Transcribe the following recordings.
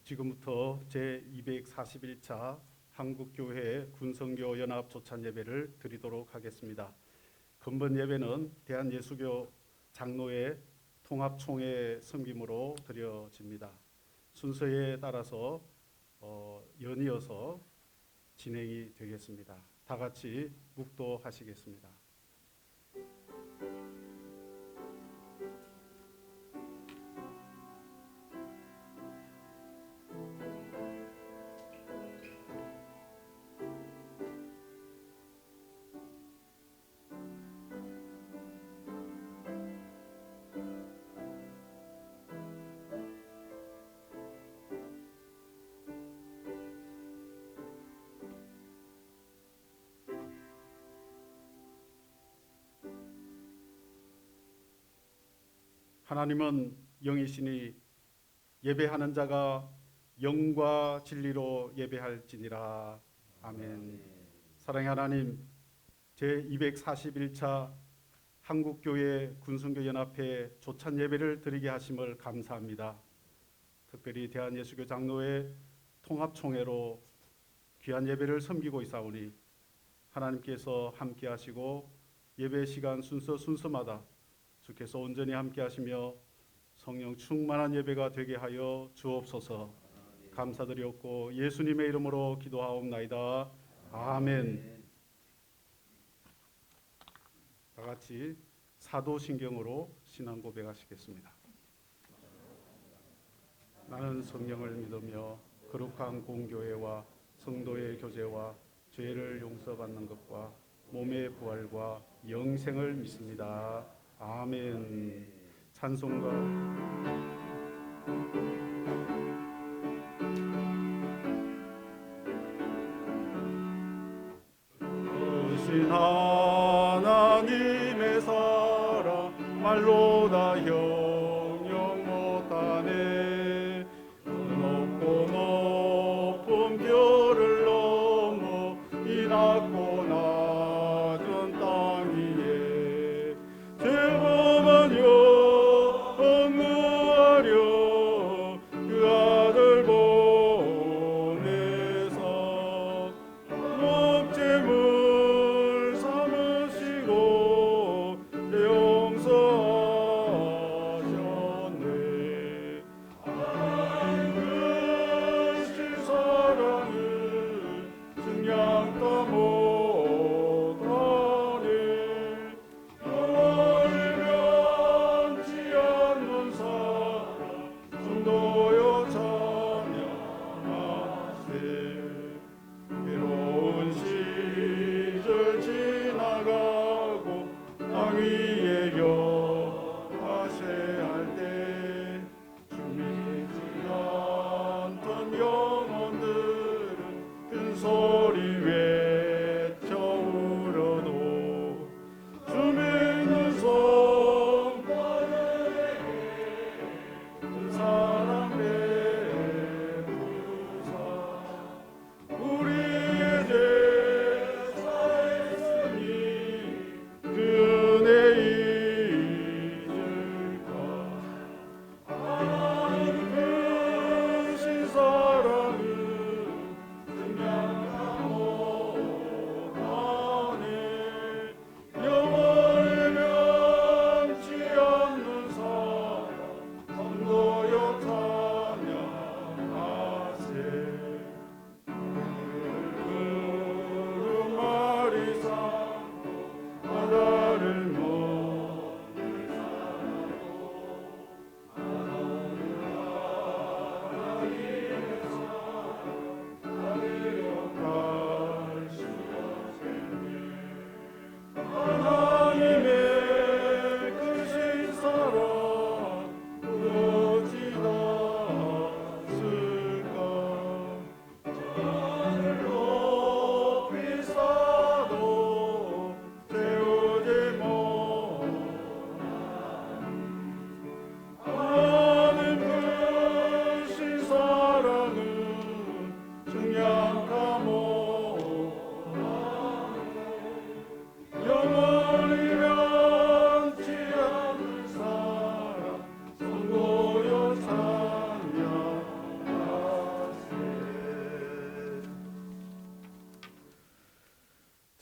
지금부터 제241차 한국교회 군성교 연합 조찬 예배를 드리도록 하겠습니다. 근본 예배는 대한예수교 장로회 통합총회 섬김으로 드려집니다. 순서에 따라서 연이어서 진행이 되겠습니다. 다 같이 묵도하시겠습니다. 하나님은 영이시니 예배하는 자가 영과 진리로 예배할지니라. 아멘. 사랑의 하나님, 제241차 한국교회 군성교연합회 조찬 예배를 드리게 하심을 감사합니다. 특별히 대한예수교 장로회 통합총회로 귀한 예배를 섬기고 있사오니 하나님께서 함께 하시고 예배 시간 순서마다 주께서 온전히 함께 하시며 성령 충만한 예배가 되게 하여 주옵소서. 감사드렸고 예수님의 이름으로 기도하옵나이다. 아멘. 다 같이 사도신경으로 신앙 고백하시겠습니다. 나는 성령을 믿으며 거룩한 공교회와 성도의 교제와 죄를 용서받는 것과 몸의 부활과 영생을 믿습니다. 아멘. 찬송가 크신 하나님의 사랑 말로 다 형용 못하네. 그 높고 높은 별을 넘어 이 낮고 낮은 땅 위에 죄범한 영무하려 그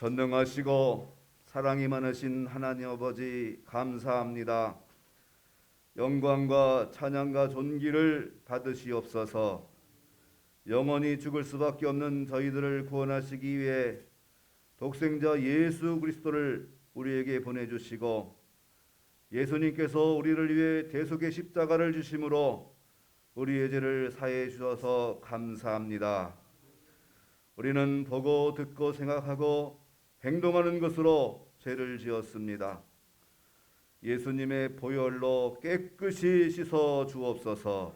전능하시고 사랑이 많으신 하나님 아버지 감사합니다. 영광과 찬양과 존귀를 받으시옵소서. 영원히 죽을 수밖에 없는 저희들을 구원하시기 위해 독생자 예수 그리스도를 우리에게 보내주시고 예수님께서 우리를 위해 대속의 십자가를 주심으로 우리의 죄를 사해 주셔서 감사합니다. 우리는 보고 듣고 생각하고 행동하는 것으로 죄를 지었습니다. 예수님의 보혈로 깨끗이 씻어 주옵소서.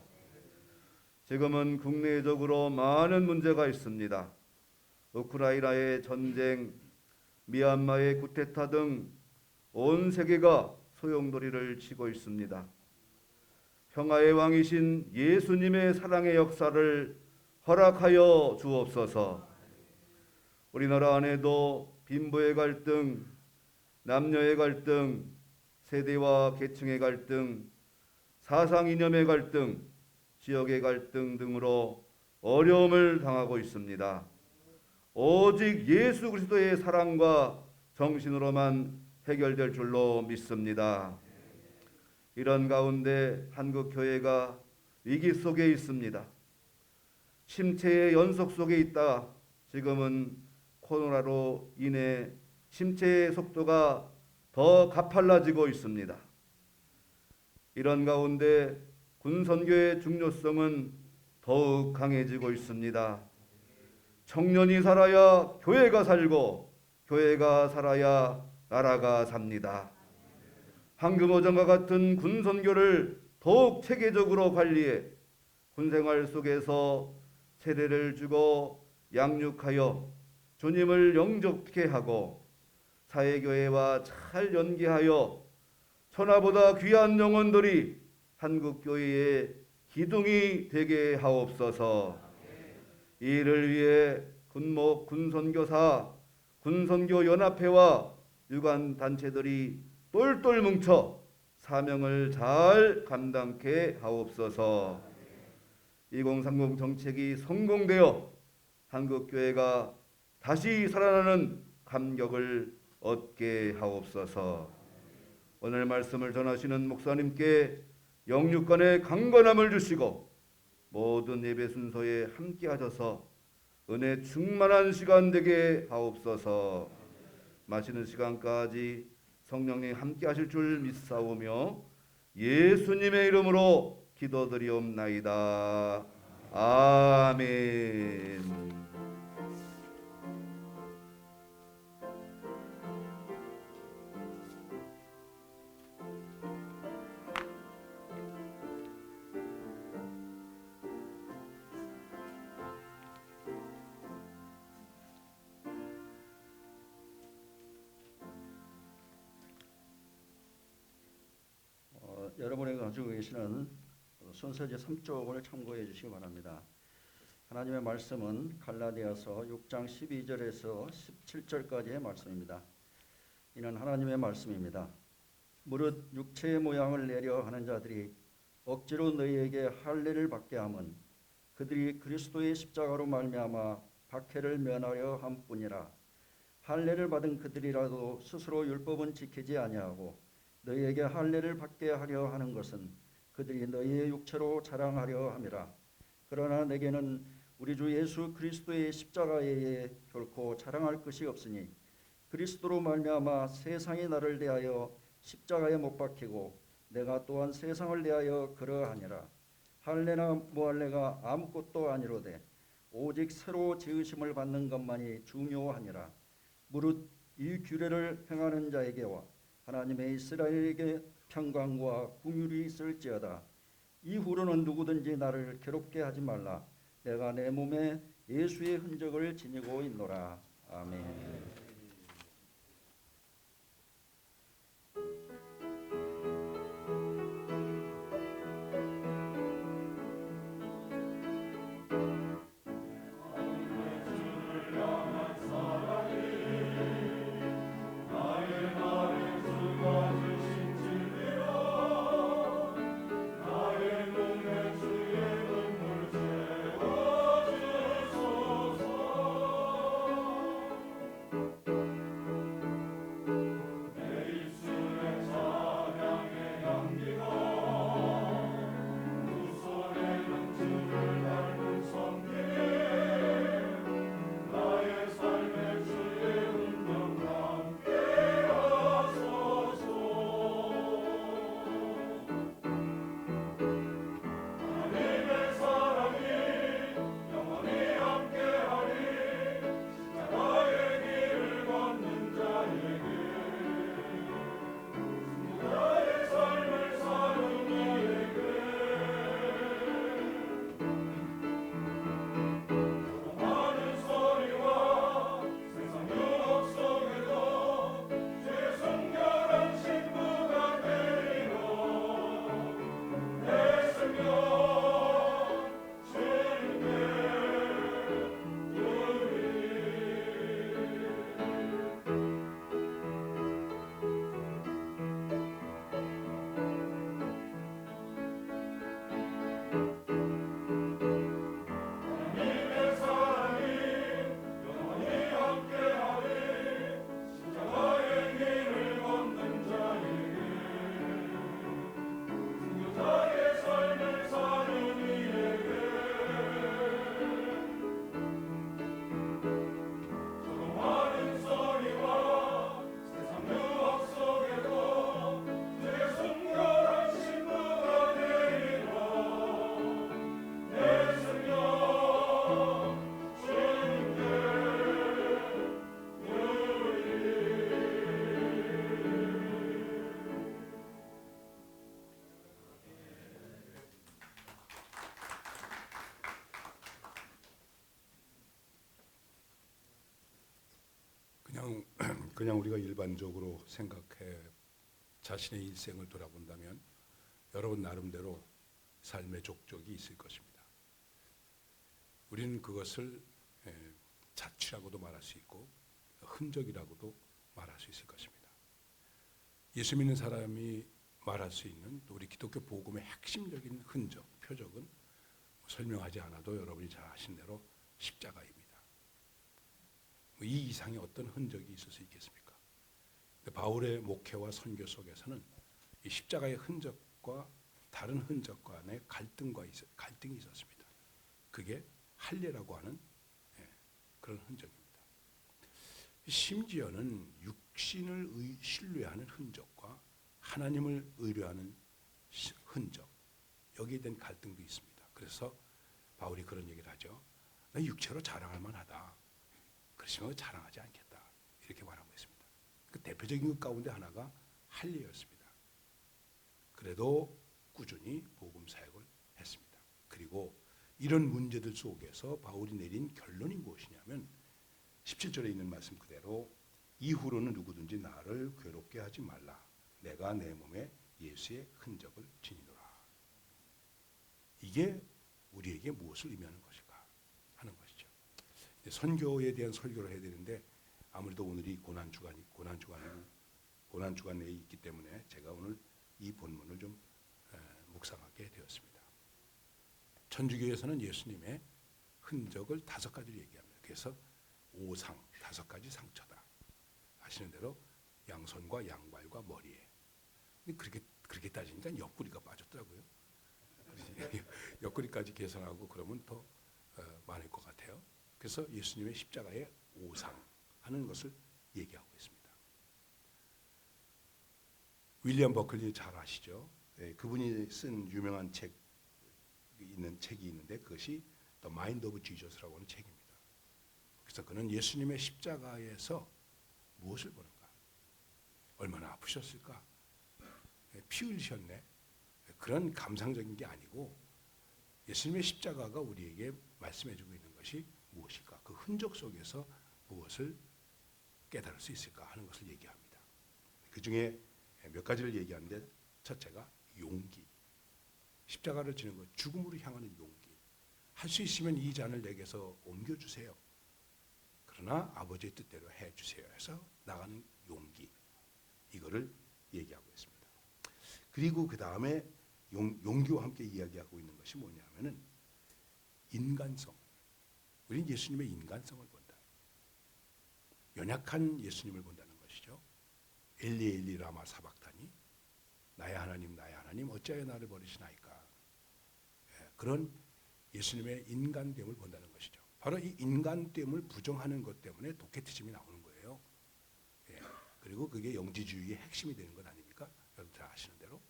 지금은 국내적으로 많은 문제가 있습니다. 우크라이나의 전쟁, 미얀마의 쿠데타 등 온 세계가 소용돌이를 치고 있습니다. 평화의 왕이신 예수님의 사랑의 역사를 허락하여 주옵소서. 우리나라 안에도 빈부의 갈등, 남녀의 갈등, 세대와 계층의 갈등, 사상 이념의 갈등, 지역의 갈등 등으로 어려움을 당하고 있습니다. 오직 예수 그리스도의 사랑과 정신으로만 해결될 줄로 믿습니다. 이런 가운데 한국 교회가 위기 속에 있습니다. 침체의 연속 속에 있다. 지금은 코로나로 인해 침체의 속도가 더 가팔라지고 있습니다. 이런 가운데 군선교의 중요성은 더욱 강해지고 있습니다. 청년이 살아야 교회가 살고 교회가 살아야 나라가 삽니다. 황금오전과 같은 군선교를 더욱 체계적으로 관리해 군생활 속에서 세례를 주고 양육하여 주님을 영접케 하고 사회교회와 잘 연계하여 천하보다 귀한 영혼들이 한국교회의 기둥이 되게 하옵소서. 이 일을 위해 군목, 군선교사, 군선교연합회와 유관단체들이 똘똘 뭉쳐 사명을 잘 감당케 하옵소서. 2030 정책이 성공되어 한국교회가 다시 살아나는 감격을 얻게 하옵소서. 오늘 말씀을 전하시는 목사님께 영육간의 강건함을 주시고 모든 예배 순서에 함께 하셔서 은혜 충만한 시간 되게 하옵소서. 마치는 시간까지 성령님 함께 하실 줄 믿사오며 예수님의 이름으로 기도드리옵나이다. 아멘. 여러분이 가지고 계시는 순서지 3쪽을 참고해 주시기 바랍니다. 하나님의 말씀은 갈라디아서 6장 12절에서 17절까지의 말씀입니다. 이는 하나님의 말씀입니다. 무릇 육체의 모양을 내려 하는 자들이 억지로 너희에게 할례를 받게 함은 그들이 그리스도의 십자가로 말미암아 박해를 면하려 함뿐이라. 할례를 받은 그들이라도 스스로 율법은 지키지 아니하고 너희에게 할례를 받게 하려 하는 것은 그들이 너희의 육체로 자랑하려 함이라. 그러나 내게는 우리 주 예수 그리스도의 십자가에 결코 자랑할 것이 없으니 그리스도로 말미암아 세상이 나를 대하여 십자가에 못 박히고 내가 또한 세상을 대하여 그러하니라. 할례나 무할례가 아무것도 아니로되 오직 새로 지으심을 받는 것만이 중요하니라. 무릇 이 규례를 행하는 자에게와 하나님의 이스라엘에게 평강과 긍휼이 있을지어다. 이후로는 누구든지 나를 괴롭게 하지 말라. 내가 내 몸에 예수의 흔적을 지니고 있노라. 아멘. 그냥 그냥 우리가 일반적으로 생각해 자신의 일생을 돌아본다면 여러분 나름대로 삶의 족적이 있을 것입니다. 우리는 그것을 자취라고도 말할 수 있고 흔적이라고도 말할 수 있을 것입니다. 예수 믿는 사람이 말할 수 있는 또 우리 기독교 복음의 핵심적인 흔적, 표적은 설명하지 않아도 여러분이 잘 아신 대로 십자가입니다. 이 이상의 어떤 흔적이 있을 수 있겠습니까? 바울의 목회와 선교 속에서는 이 십자가의 흔적과 다른 흔적 간의 갈등이 있었습니다. 그게 할례라고 하는 그런 흔적입니다. 심지어는 육신을 신뢰하는 흔적과 하나님을 의뢰하는 흔적, 여기에 대한 갈등도 있습니다. 그래서 바울이 그런 얘기를 하죠. 나 육체로 자랑할 만하다. 그렇지만 자랑하지 않겠다. 이렇게 말하고 있습니다. 그 대표적인 것 가운데 하나가 할례였습니다. 그래도 꾸준히 복음 사역을 했습니다. 그리고 이런 문제들 속에서 바울이 내린 결론이 무엇이냐면 17절에 있는 말씀 그대로 이후로는 누구든지 나를 괴롭게 하지 말라. 내가 내 몸에 예수의 흔적을 지니노라. 이게 우리에게 무엇을 의미하는 것일까 하는 것이죠. 선교에 대한 설교를 해야 되는데 아무래도 오늘이 고난 주간에 있기 때문에 제가 오늘 이 본문을 좀 묵상하게 되었습니다. 천주교에서는 예수님의 흔적을 5가지를 얘기합니다. 그래서 오상, 5가지 상처다. 아시는 대로 양손과 양발과 머리에. 근데 그렇게 따지니까 옆구리가 빠졌더라고요. 옆구리까지 계산하고 그러면 더 많을 것 같아요. 그래서 예수님의 십자가의 오상 하는 것을 얘기하고 있습니다. 윌리엄 버클리 잘 아시죠? 그분이 쓴 유명한 책이 있는데 그것이 The Mind of Jesus라고 하는 책입니다. 그래서 그는 예수님의 십자가에서 무엇을 보는가? 얼마나 아프셨을까? 피 흘리셨네. 그런 감상적인 게 아니고 예수님의 십자가가 우리에게 말씀해주고 있는 것이 무엇일까? 그 흔적 속에서 무엇을 깨달을 수 있을까 하는 것을 얘기합니다. 그 중에 몇 가지를 얘기하는데 첫째가 용기. 십자가를 지는 것, 죽음으로 향하는 용기. 할 수 있으면 이 잔을 내게서 옮겨주세요. 그러나 아버지의 뜻대로 해주세요 해서 나가는 용기. 이거를 얘기하고 있습니다. 그리고 그 다음에 용기와 함께 이야기하고 있는 것이 뭐냐면은 인간성. 우리는 예수님의 인간성을 본다. 연약한 예수님을 본다는 것이죠. 엘리 엘리 라마 사박다니 나의 하나님 어찌하여 나를 버리시나이까. 그런 예수님의 인간됨을 본다는 것이죠. 바로 이 인간됨을 부정하는 것 때문에 도케티즘이 나오는 거예요. 그리고 그게 영지주의의 핵심이 되는 것 아닙니까? 여러분 잘 아시는 대로.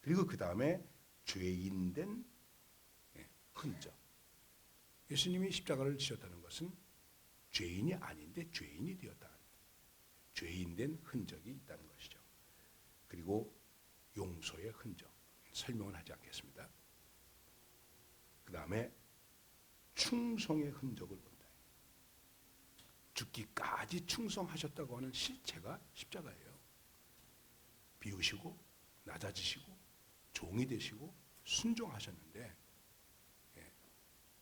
그리고 그 다음에 죄인된 흔적. 예수님이 십자가를 지셨다는 것은 죄인이 아닌데 죄인이 되었다. 죄인된 흔적이 있다는 것이죠. 그리고 용서의 흔적. 설명은 하지 않겠습니다. 그 다음에 충성의 흔적을 본다. 죽기까지 충성하셨다고 하는 실체가 십자가예요. 비우시고 낮아지시고 종이 되시고 순종하셨는데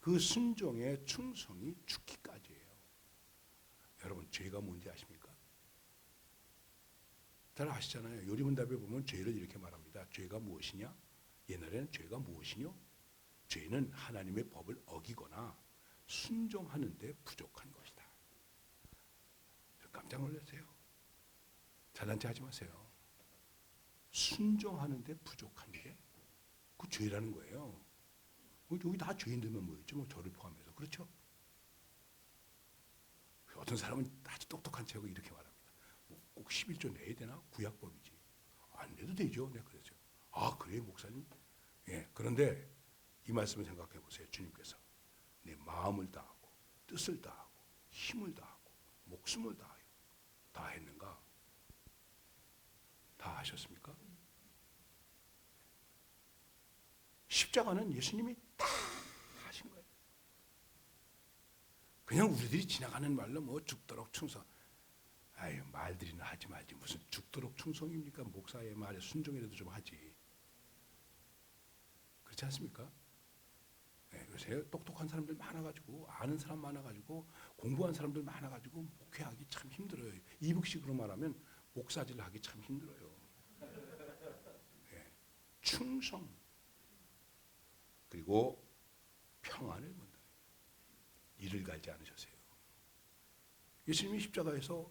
그 순종의 충성이 죽기까지예요. 여러분 죄가 뭔지 아십니까? 잘 아시잖아요. 요리문답에 보면 죄를 이렇게 말합니다. 죄가 무엇이냐? 옛날에는 죄가 무엇이뇨? 죄는 하나님의 법을 어기거나 순종하는데 부족한 것이다. 깜짝 놀랐어요. 자단체 하지 마세요. 순종하는데 부족한 게 그 죄라는 거예요. 여기 다 죄인들만 모였죠. 뭐 저를 포함해서. 그렇죠? 어떤 사람은 아주 똑똑한 척하고 이렇게 말합니다. 꼭 11조 내야 되나? 구약법이지. 안 내도 되죠. 네, 그랬죠. 아, 그래요, 목사님? 예. 그런데 이 말씀을 생각해 보세요. 주님께서 내 마음을 다하고 뜻을 다하고 힘을 다하고 목숨을 다하여 다 했는가? 다 하셨습니까? 십자가는 예수님이 다 하신 거예요. 그냥 우리들이 지나가는 말로 뭐 죽도록 충성. 아유 말들이나 하지 말지 무슨 죽도록 충성입니까? 목사의 말에 순종이라도 좀 하지. 그렇지 않습니까? 네, 요새 똑똑한 사람들 많아가지고 아는 사람 많아가지고 공부한 사람들 많아가지고 목회하기 참 힘들어요. 이북식으로 말하면 목사질 하기 참 힘들어요. 네, 충성 그리고 평안을 본다. 이를 갈지 않으셨어요. 예수님이 십자가에서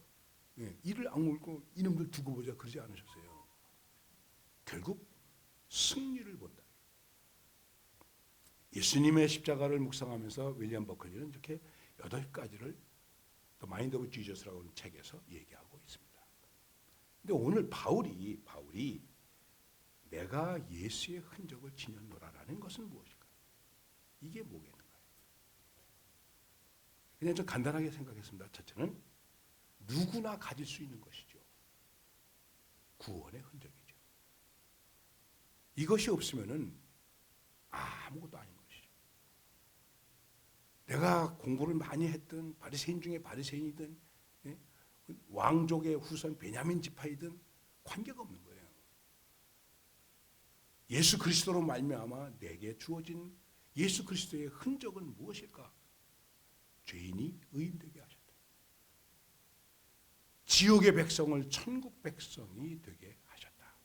이를 악물고 이놈들 두고 보자 그러지 않으셨어요. 결국 승리를 본다. 예수님의 십자가를 묵상하면서 윌리엄 버클리는 이렇게 8가지를 The Mind of Jesus라고 하는 책에서 얘기하고 있습니다. 근데 오늘 바울이 내가 예수의 흔적을 지녔노라라는 것은 무엇일까? 이게 뭐겠는가요? 그냥 좀 간단하게 생각했습니다. 첫째는 누구나 가질 수 있는 것이죠. 구원의 흔적이죠. 이것이 없으면은 아무것도 아닌 것이죠. 내가 공부를 많이 했든 바리새인 중에 바리새인이든 왕족의 후손 베냐민 지파이든 관계가 없는 거예요. 예수 그리스도로 말미암아 내게 주어진 예수 그리스도의 흔적은 무엇일까? 죄인이 의인되게 하셨다. 지옥의 백성을 천국 백성이 되게 하셨다.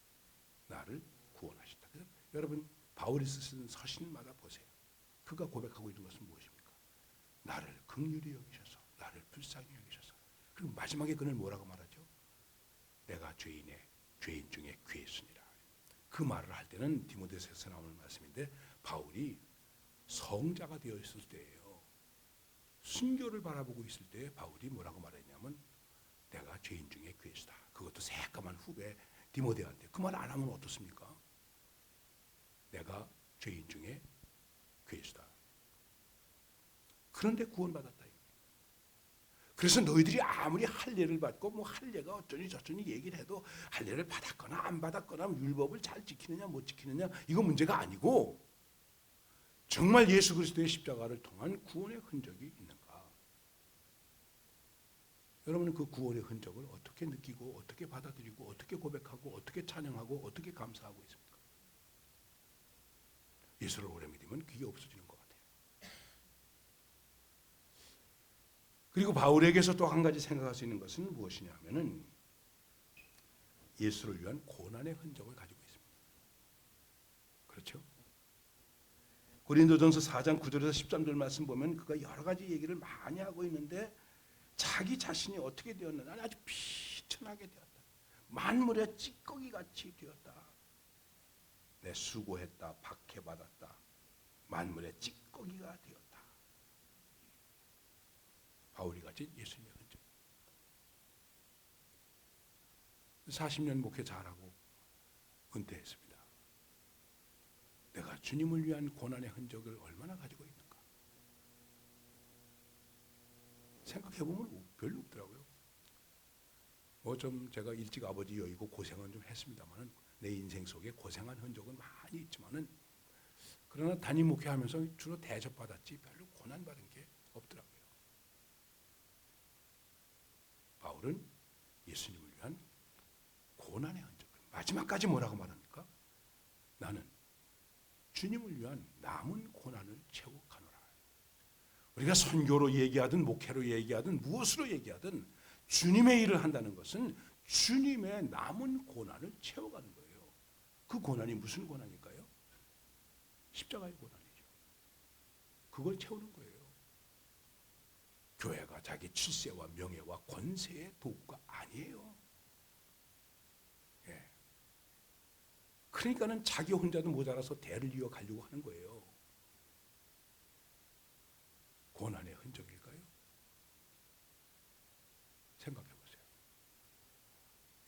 나를 구원하셨다. 그래서 여러분 바울이 쓰신 서신마다 보세요. 그가 고백하고 있는 것은 무엇입니까? 나를 긍휼히 여기셔서 나를 불쌍히 여기셔서 그리고 마지막에 그는 뭐라고 말하죠? 내가 죄인 중에 괴순이라. 그 말을 할 때는 디모데서에서 나오는 말씀인데 바울이 성자가 되어 있을 때예요. 순교를 바라보고 있을 때 바울이 뭐라고 말했냐면 내가 죄인 중에 괴수다. 그것도 새까만 후배 디모데한테 그 말 안 하면 어떻습니까? 내가 죄인 중에 괴수다. 그런데 구원받았다. 그래서 너희들이 아무리 할례를 받고 뭐 할례가 어쩌니 저쩌니 얘기를 해도 할례를 받았거나 안 받았거나 율법을 잘 지키느냐 못 지키느냐 이거 문제가 아니고 정말 예수 그리스도의 십자가를 통한 구원의 흔적이 있는가? 여러분은 그 구원의 흔적을 어떻게 느끼고 어떻게 받아들이고 어떻게 고백하고 어떻게 찬양하고 어떻게 감사하고 있습니까? 예수를 오래 믿으면 그게 없어지는 것 같아요. 그리고 바울에게서 또 한 가지 생각할 수 있는 것은 무엇이냐 하면은 예수를 위한 고난의 흔적을 가지고 있습니다. 그렇죠? 고린도전서 4장 9절에서 13절 말씀 보면 그가 여러 가지 얘기를 많이 하고 있는데 자기 자신이 어떻게 되었느냐 아주 비천하게 되었다. 만물의 찌꺼기같이 되었다. 내 수고했다. 박해받았다. 만물의 찌꺼기가 되었다. 바울이 가진 예수님의 흔적. 40년 목회 잘하고 은퇴했습니다. 내가 주님을 위한 고난의 흔적을 얼마나 가지고 있는가? 생각해보면 별로 없더라고요. 뭐 좀 제가 일찍 아버지 여의고 고생은 좀 했습니다만은 내 인생 속에 고생한 흔적은 많이 있지만은 그러나 담임 목회하면서 주로 대접받았지 별로 고난받은 게 없더라고요. 바울은 예수님을 위한 고난의 흔적을 마지막까지 뭐라고 말합니까? 나는 주님을 위한 남은 고난을 채워 가노라. 우리가 선교로 얘기하든 목회로 얘기하든 무엇으로 얘기하든 주님의 일을 한다는 것은 주님의 남은 고난을 채워가는 거예요. 그 고난이 무슨 고난일까요? 십자가의 고난이죠. 그걸 채우는 거예요. 교회가 자기 출세와 명예와 권세의 도구가 아니에요. 예. 그러니까는 자기 혼자도 모자라서 대를 이어가려고 하는 거예요. 고난의 흔적일까요? 생각해 보세요.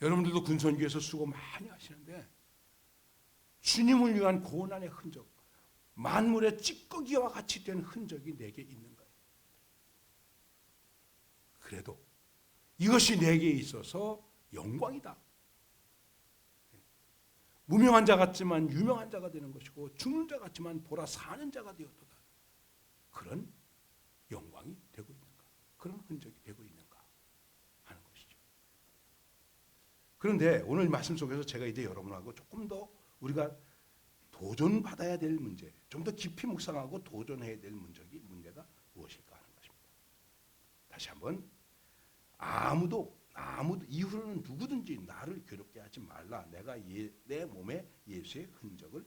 여러분들도 군선교에서 수고 많이 하시는데 주님을 위한 고난의 흔적, 만물의 찌꺼기와 같이 된 흔적이 내게 있는가요? 그래도 이것이 내게 있어서 영광이다. 무명한 자 같지만 유명한 자가 되는 것이고 죽는 자 같지만 보라 사는 자가 되었도다. 그런 영광이 되고 있는가? 그런 흔적이 되고 있는가 하는 것이죠. 그런데 오늘 말씀 속에서 제가 이제 여러분하고 조금 더 우리가 도전받아야 될 문제, 좀 더 깊이 묵상하고 도전해야 될 문제가 무엇일까 하는 것입니다. 다시 한번 아무도 이후로는 누구든지 나를 괴롭게 하지 말라. 내가 내 몸에 예수의 흔적을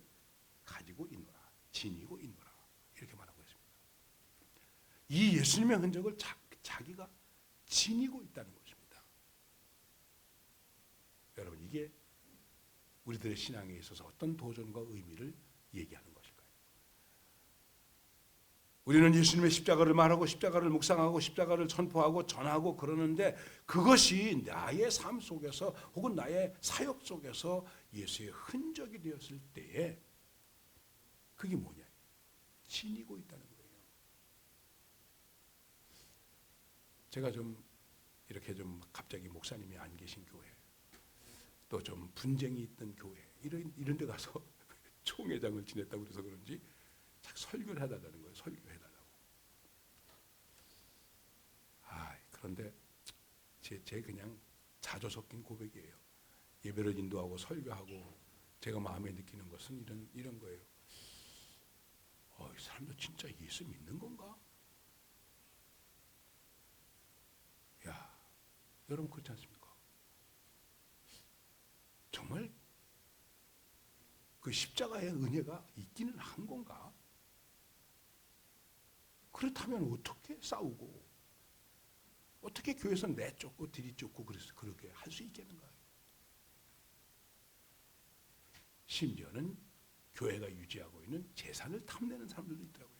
가지고 있노라. 지니고 있노라. 이렇게 말하고 있습니다. 이 예수님의 흔적을 자기가 지니고 있다는 것입니다. 여러분, 이게 우리들의 신앙에 있어서 어떤 도전과 의미를 얘기하는 것일까요? 우리는 예수님의 십자가를 말하고 십자가를 묵상하고 십자가를 선포하고 전하고 그러는데 그것이 나의 삶 속에서 혹은 나의 사역 속에서 예수의 흔적이 되었을 때에 그게 뭐냐? 지니고 있다는 거예요. 제가 좀 이렇게 좀 갑자기 목사님이 안 계신 교회, 또 좀 분쟁이 있던 교회 이런 데 가서 총회장을 지냈다고 그래서 그런지 자꾸 설교를 해달라는 거예요. 설교해달라고. 그런데 제 그냥 자조 섞인 고백이에요. 예배를 인도하고 설교하고 제가 마음에 느끼는 것은 이런 거예요. 이 사람들 진짜 예수 믿는 건가? 야, 여러분 그렇지 않습니까? 정말 그 십자가의 은혜가 있기는 한 건가? 그렇다면 어떻게 싸우고 어떻게 교회에서 내쫓고 들이쫓고 그렇게 할 수 있겠는가? 심지어는 교회가 유지하고 있는 재산을 탐내는 사람들도 있더라고요.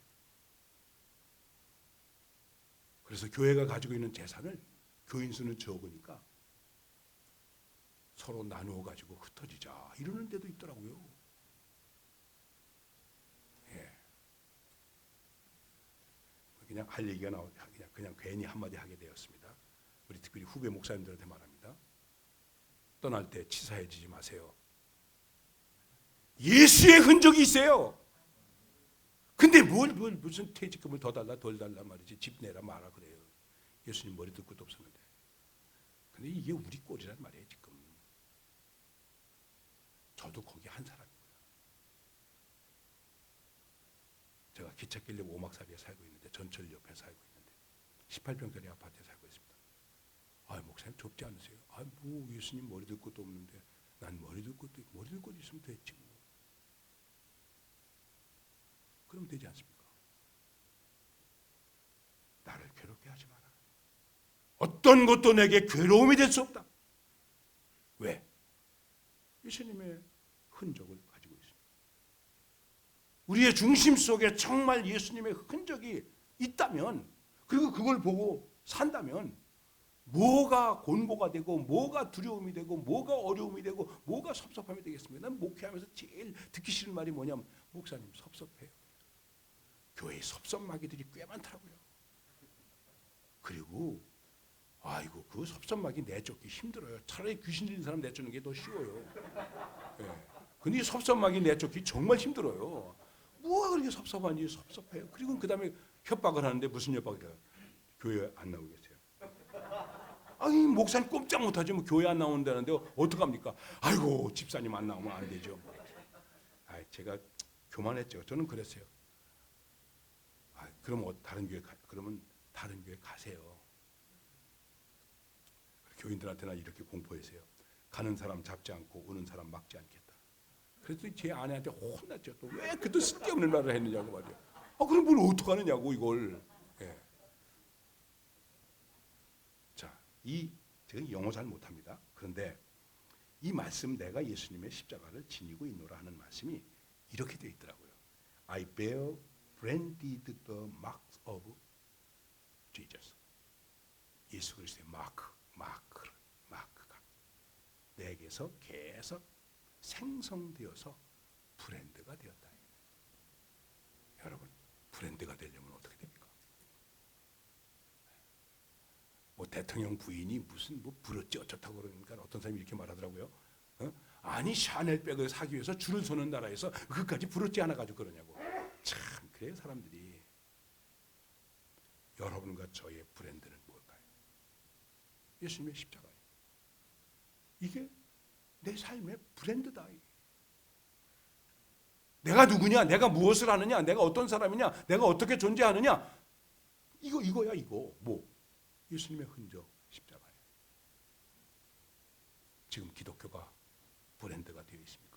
그래서 교회가 가지고 있는 재산을 교인 수는 적으니까 서로 나누어 가지고 흩어지자 이러는 데도 있더라고요. 예. 그냥 할 얘기가 그냥 괜히 한마디 하게 되었습니다. 우리 특별히 후배 목사님들한테 말합니다. 떠날 때 치사해지지 마세요. 예수의 흔적이 있어요. 근데 무슨 퇴직금을 더 달라 덜 달라 말이지 집 내라 마라 그래요. 예수님 머리 들 것도 없었는데. 근데 이게 우리 꼴이란 말이에요 지금. 저도 거기 한 사람이고요. 제가 기찻길역 오막살이에 살고 있는데 전철 옆에 살고 있는데 18평짜리 아파트에 살고 있습니다. 목사님 좁지 않으세요? 뭐 예수님 머리 들 것도 없는데 난 머리 들 것도 있으면 됐지 뭐. 그럼 되지 않습니까? 나를 괴롭게 하지 마라. 어떤 것도 내게 괴로움이 될 수 없다. 왜? 예수님의 흔적을 가지고 있습니다. 우리의 중심 속에 정말 예수님의 흔적이 있다면 그리고 그걸 보고 산다면 뭐가 곤고가 되고 뭐가 두려움이 되고 뭐가 어려움이 되고 뭐가 섭섭함이 되겠습니까? 난 목회하면서 제일 듣기 싫은 말이 뭐냐면 목사님 섭섭해요. 교회에 섭섭마귀들이 꽤 많더라고요. 그리고 그 섭섭마귀 내쫓기 힘들어요. 차라리 귀신 들린 사람 내쫓는 게 더 쉬워요. 예. 근데 이 섭섭마귀 내쫓기 정말 힘들어요. 뭐가 그렇게 섭섭하니? 섭섭해요. 그리고 그 다음에 협박을 하는데 무슨 협박이래요? 교회 안 나오겠어요. 목사님 꼼짝 못하지 뭐 교회 안 나온다는데 어떡합니까? 집사님 안 나오면 안 되죠. 제가 교만했죠. 저는 그랬어요. 그러면 다른 교회 가세요. 교인들한테나 이렇게 공포했어요. 가는 사람 잡지 않고 오는 사람 막지 않겠다. 그래서 제 아내한테 혼났죠. 또 왜 그것도 쓸데없는 말을 했느냐고 말이에요. 그럼 뭘 어떡하느냐고 이걸. 예. 자, 제가 영어 잘 못합니다. 그런데 이 말씀 내가 예수님의 십자가를 지니고 있노라 하는 말씀이 이렇게 되어 있더라고요. I bear branded the marks of Jesus. 예수 그리스도의 마크가 내게서 계속 생성되어서 브랜드가 되었다. 여러분, 브랜드가 되려면 어떻게 됩니까? 뭐 대통령 부인이 무슨 부럽지 어쩌다고 그러니까 어떤 사람이 이렇게 말하더라고요. 샤넬백을 사기 위해서 줄을 서는 나라에서 그까지 부럽지 않아 가지고 그러냐고. 참 그래요 사람들이. 여러분과 저의 브랜드는 뭘까요? 예수님의 십자가예요. 이게 내 삶의 브랜드다. 내가 누구냐, 내가 무엇을 하느냐, 내가 어떤 사람이냐, 내가 어떻게 존재하느냐, 이거야 이거. 뭐 예수님의 흔적, 십자가예요. 지금 기독교가 브랜드가 되어 있습니까?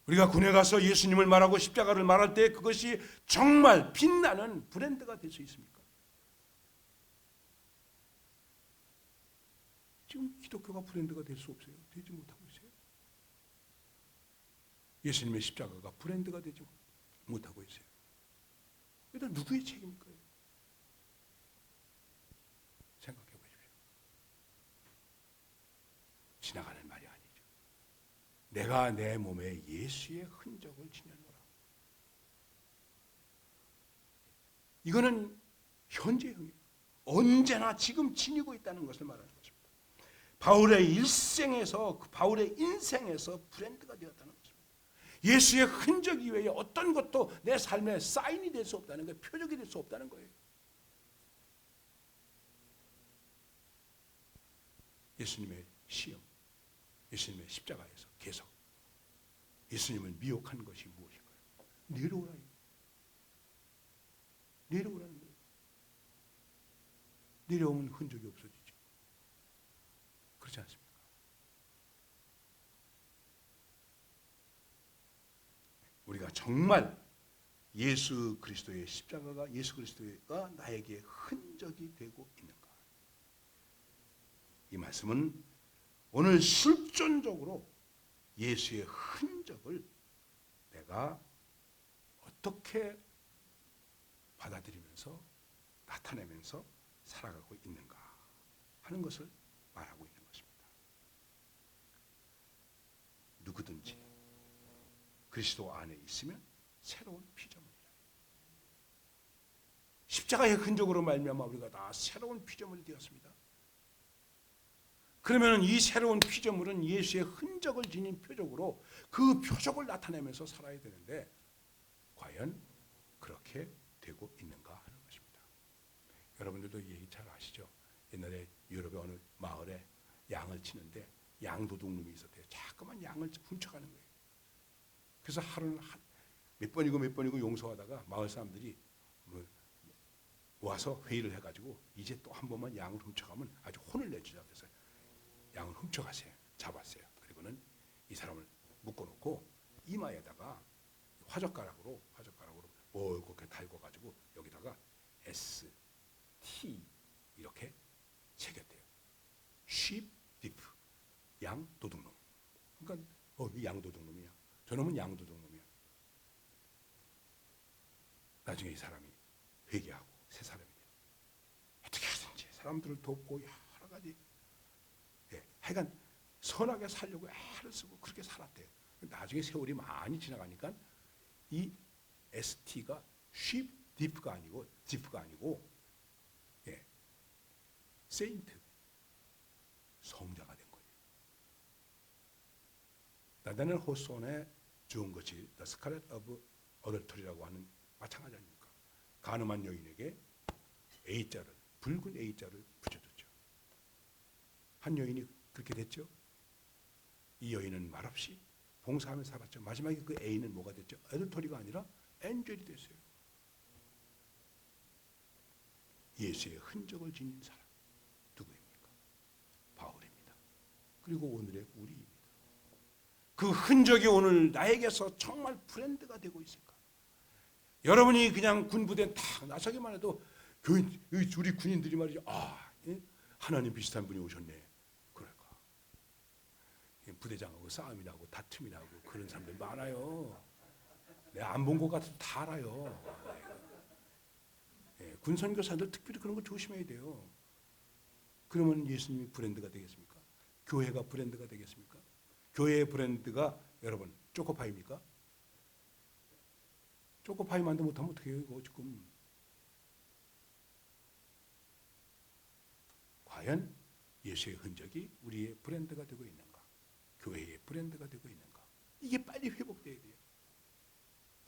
우리가 군에 가서 예수님을 말하고 십자가를 말할 때 그것이 정말 빛나는 브랜드가 될 수 있습니까? 지금 기독교가 브랜드가 될 수 없어요. 되지 못하고 있어요. 예수님의 십자가가 브랜드가 되지 못하고 있어요. 일단 누구의 책임일까요? 생각해 보십시오. 지나가는 말이 아니죠. 내가 내 몸에 예수의 흔적을 지녔노라. 이거는 현재형이에요. 언제나 지금 지니고 있다는 것을 말하는 것입니다. 바울의 일생에서, 바울의 인생에서 브랜드가 되었다는 것입니다. 예수의 흔적 이외에 어떤 것도 내 삶의 사인이 될 수 없다는 거예요. 표적이 될 수 없다는 거예요. 예수님의 시험, 예수님의 십자가에서 계속 예수님을 미혹한 것이 무엇일까요? 내려오라. 내려오라는 거예요. 내려오면 흔적이 없어지죠. 그렇지 않습니까? 우리가 정말 예수 그리스도의 십자가가, 예수 그리스도가 나에게 흔적이 되고 있는가? 이 말씀은 오늘 실존적으로 예수의 흔적을 내가 어떻게 받아들이면서 나타내면서 살아가고 있는가 하는 것을 말하고 있는 것입니다. 누구든지 그리스도 안에 있으면 새로운 피조물이라. 십자가의 흔적으로 말미암아 우리가 다 새로운 피조물이 되었습니다. 그러면 이 새로운 피조물은 예수의 흔적을 지닌 표적으로 그 표적을 나타내면서 살아야 되는데 과연 그렇게 되고 있는가 하는 것입니다. 여러분들도 이 얘기 잘 아시죠? 옛날에 유럽의 어느 마을에 양을 치는데 양도둑놈이 있었대요. 자꾸만 양을 훔쳐가는 거예요. 그래서 하루는 몇 번이고 용서하다가 마을 사람들이 와서 회의를 해가지고 이제 또 한 번만 양을 훔쳐가면 아주 혼을 내주자 그래서 양을 훔쳐가세요. 잡았어요. 그리고는 이 사람을 묶어놓고 이마에다가 화젓가락으로 멀겋게 달궈가지고 여기다가 ST 이렇게 새겼대요. Sheep thief, 양 도둑놈. 그러니까 이 양 도둑놈이야. 저놈은 양 도둑놈이야. 나중에 이 사람이 회개하고 새 사람이 돼요. 어떻게 하든지 사람들을 돕고 여러 가지 하여간 선하게 살려고 애를 쓰고 그렇게 살았대요. 나중에 세월이 많이 지나가니까 이 ST가 sheep thief가 아니고 세인트 성자가 된 거예요. 나다넬 호손에 주은 것이 The Scarlet of Adultery라고 하는 마찬가지 아닙니까? 간음한 여인에게 A자를 붉은 A자를 붙여줬죠. 한 여인이 그렇게 됐죠. 이 여인은 말없이 봉사하며 살았죠. 마지막에 그 A는 뭐가 됐죠? 애들토리가 아니라 엔젤이 됐어요. 예수의 흔적을 지닌 사람 누구입니까? 바울입니다. 그리고 오늘의 우리입니다. 그 흔적이 오늘 나에게서 정말 브랜드가 되고 있을까? 여러분이 그냥 군부대 탁 나서기만 해도 우리 군인들이 말이죠. 하나님 비슷한 분이 오셨네. 그럴까? 부대장하고 싸움이 나고 다툼이 나고 그런 사람들 많아요. 내가 안 본 것 같아도 다 알아요. 군 선교사들 특별히 그런 거 조심해야 돼요. 그러면 예수님이 브랜드가 되겠습니까? 교회가 브랜드가 되겠습니까? 교회의 브랜드가 여러분 초코파이입니까? 초코파이 만들면 못하면 어떻게 해요? 이거 지금 과연 예수의 흔적이 우리의 브랜드가 되고 있는가? 교회의 브랜드가 되고 있는가? 이게 빨리 회복돼야 돼요.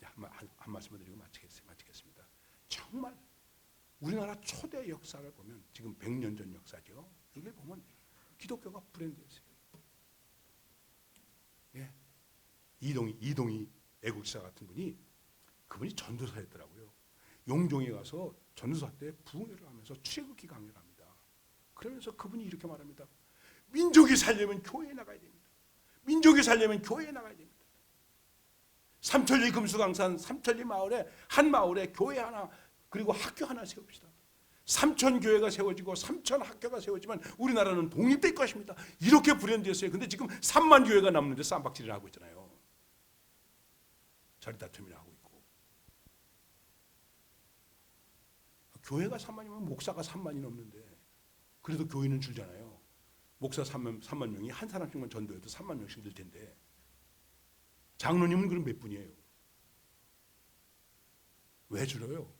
한 말씀을 드리고 마치겠습니다. 정말 우리나라 초대 역사를 보면 지금 100년 전 역사죠. 이걸 보면 기독교가 브랜드였어요. 이동희 애국사 같은 분이 그분이 전도사였더라고요. 용종에 가서 전도사 때 부흥회를 하면서 출애굽기 강연을 합니다. 그러면서 그분이 이렇게 말합니다. 민족이 살려면 교회에 나가야 됩니다. 민족이 살려면 교회에 나가야 됩니다. 삼천리 금수강산 삼천리 마을에 한 마을에 교회 하나 그리고 학교 하나 세웁시다. 3천 교회가 세워지고 3천 학교가 세워지면 우리나라는 독립될 것입니다. 이렇게 불현듯했어요. 근데 지금 3만 교회가 남는데 쌈박질을 하고 있잖아요. 자리다툼이나 하고 있고. 교회가 3만이면 목사가 3만이 넘는데 그래도 교회는 줄잖아요. 목사 3만 명이 한 사람씩만 전도해도 3만 명씩 늘 텐데 장로님은 그럼 몇 분이에요? 왜 줄어요?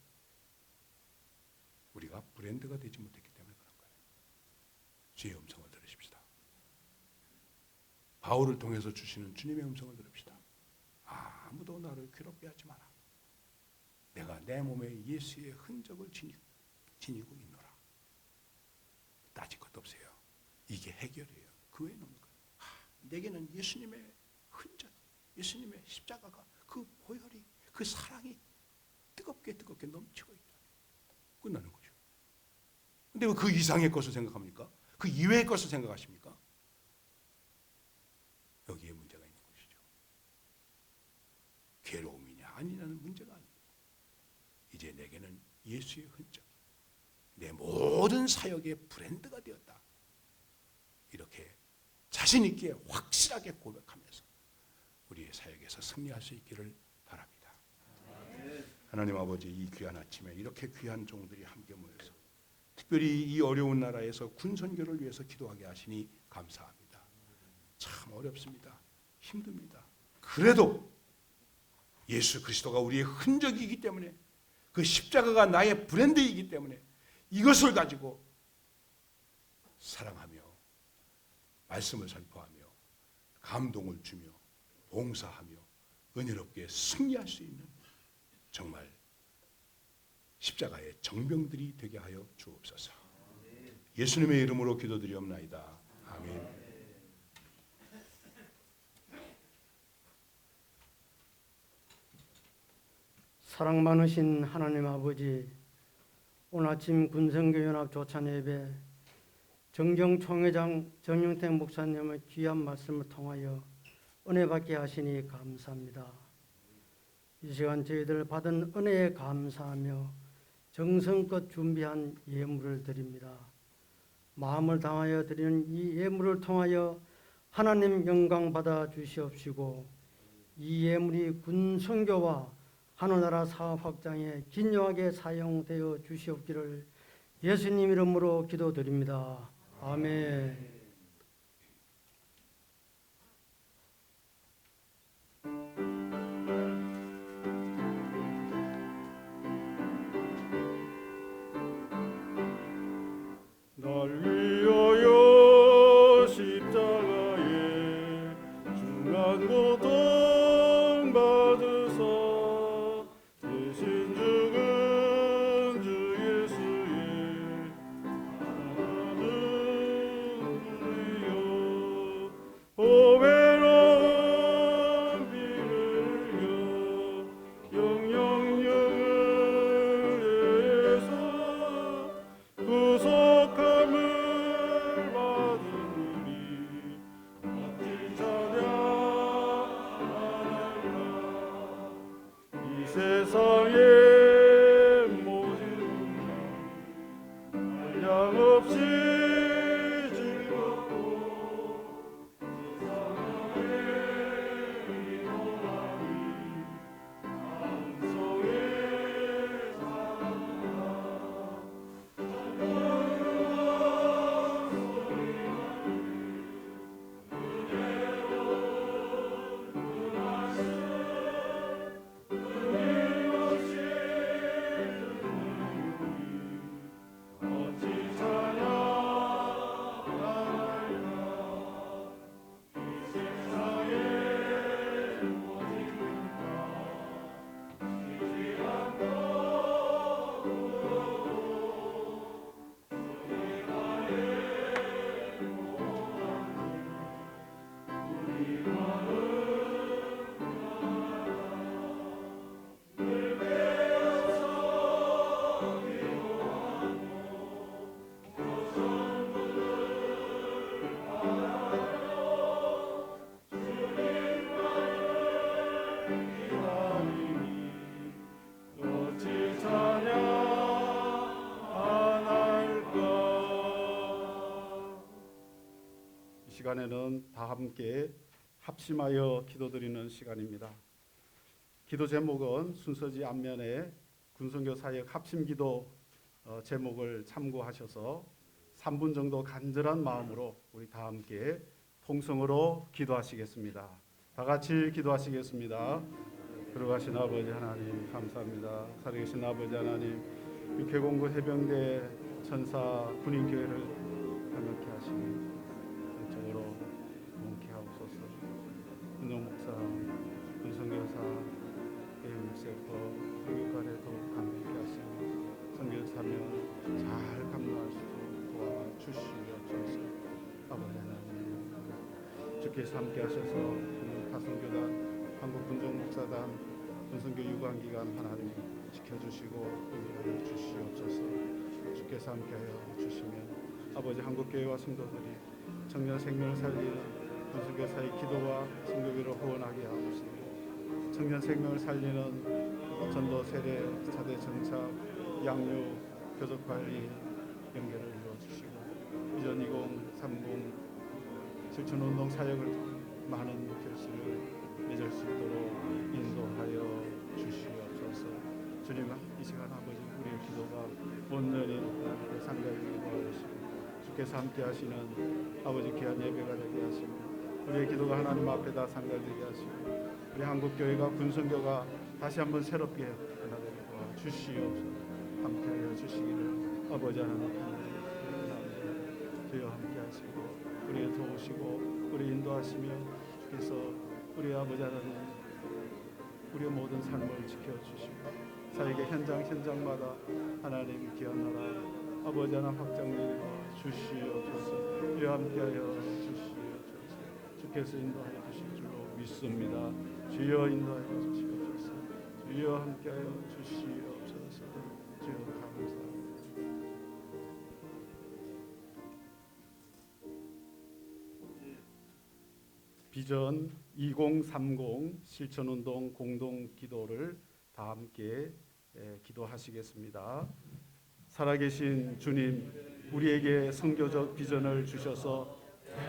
우리가 브랜드가 되지 못했기 때문에 그런 거예요. 주의 음성을 들으십시다. 바울을 통해서 주시는 주님의 음성을 들읍시다. 아무도 나를 괴롭게 하지 마라. 내가 내 몸에 예수의 흔적을 지니고 있노라. 따질 것도 없어요. 이게 해결이에요. 그 외에는 없는 거예요. 내게는 예수님의 흔적, 예수님의 십자가가 그 보혈이, 그 사랑이 뜨겁게 넘치고 있다. 끝나는 거죠. 근데 왜 그 이상의 것을 생각합니까? 그 이외의 것을 생각하십니까? 여기에 문제가 있는 것이죠. 괴로움이냐 아니냐는 문제가 아닙니다. 이제 내게는 예수의 흔적이 내 모든 사역의 브랜드가 되었다. 이렇게 자신 있게 확실하게 고백하면서 우리의 사역에서 승리할 수 있기를 바랍니다. 하나님 아버지, 이 귀한 아침에 이렇게 귀한 종들이 함께 모여서 특별히 이 어려운 나라에서 군선교를 위해서 기도하게 하시니 감사합니다. 참 어렵습니다. 힘듭니다. 그래도 예수 그리스도가 우리의 흔적이기 때문에, 그 십자가가 나의 브랜드이기 때문에 이것을 가지고 사랑하며 말씀을 선포하며 감동을 주며 봉사하며 은혜롭게 승리할 수 있는 정말 십자가의 정병들이 되게 하여 주옵소서. 예수님의 이름으로 기도드리옵나이다. 아멘. 사랑 많으신 하나님 아버지, 오늘 아침 군성교연합 조찬 예배 정정 총회장 정영택 목사님의 귀한 말씀을 통하여 은혜 받게 하시니 감사합니다. 이 시간 저희들 받은 은혜에 감사하며 정성껏 준비한 예물을 드립니다. 마음을 다하여 드리는 이 예물을 통하여 하나님 영광 받아 주시옵시고, 이 예물이 군 선교와 하늘나라 사업 확장에 긴요하게 사용되어 주시옵기를 예수님 이름으로 기도드립니다. 아멘. 날 위하여 십자가에 중한 고통 받으사 대신 죽은 주 예수의 하나는 우리여 보배로운 피를 흘려 영영영을 해서 구속함을 받은 우리 어찌 찬양하는가. 이 세상의 모든 한량없이 즐겁고 세상의 위로함이 감성의 사랑과 어찌 찬양 시간에는 다 함께 합심하여 기도드리는 시간입니다. 기도 제목은 순서지 앞면에 군선교 사역 합심기도 제목을 참고하셔서 3분 정도 간절한 마음으로 우리 다 함께 통성으로 기도하시겠습니다. 다 같이 기도하시겠습니다. 들어가신 아버지 하나님 감사합니다. 살아계신 아버지 하나님, 육해공군 해병대 천사 군인교회를 감격케 하시니 영적으로 뭉게 하옵소서. 은영 목사, 군선교사, AMCF 교육관에도 감격케 하시니 선교 사명 잘 감당할 수 있도록 도와주시옵소서. 아버지 하나님, 주께서 함께 하셔서 가성교단, 한국군정목사단, 군선교 유관기관 하나님 지켜주시고 인도하여 주시옵소서. 주께서 함께하여 주시면 아버지 한국교회와 성도들이 청년 생명을 살리는 군선교사의 기도와 선교기를 후원하게 하옵시고, 청년 생명을 살리는 전도 세례, 차대 정착, 양육, 교섭관리 연계를 이루어주시고, 비전 2030 실천운동 사역을 많은 결실을 맺을 수 있도록 인도하여 주시옵소서. 주님, 이 시간 아버지 우리의 기도가 온전히 하나님께 상달되게 도와주시고, 주께서 함께 하시는 아버지 귀한 예배가 되게 하시고, 우리의 기도가 하나님 앞에다 상달되게 하시고, 우리 한국교회가 군선교가 다시 한번 새롭게 하나 되게 도와주시옵소서. 함께하여 주시기를 아버지 하나님 주여 함께 하시고 우리의 도우시고 우리 인도하시며, 주께서 우리 아버지 하나님 우리의 모든 삶을 지켜주시고 사역의 현장마다 하나님 귀한 나라 아버지 하나님 확장되어 주시옵소서. 주여 함께하여 주시옵소서. 주께서 인도하여 주실 줄로 믿습니다. 주여 인도하여 주시옵소서. 주여 함께하여 주시옵소서. 주여 감사합니다. 비전 2030 실천운동 공동기도를 다 함께 기도하시겠습니다. 살아계신 주님, 우리에게 선교적 비전을 주셔서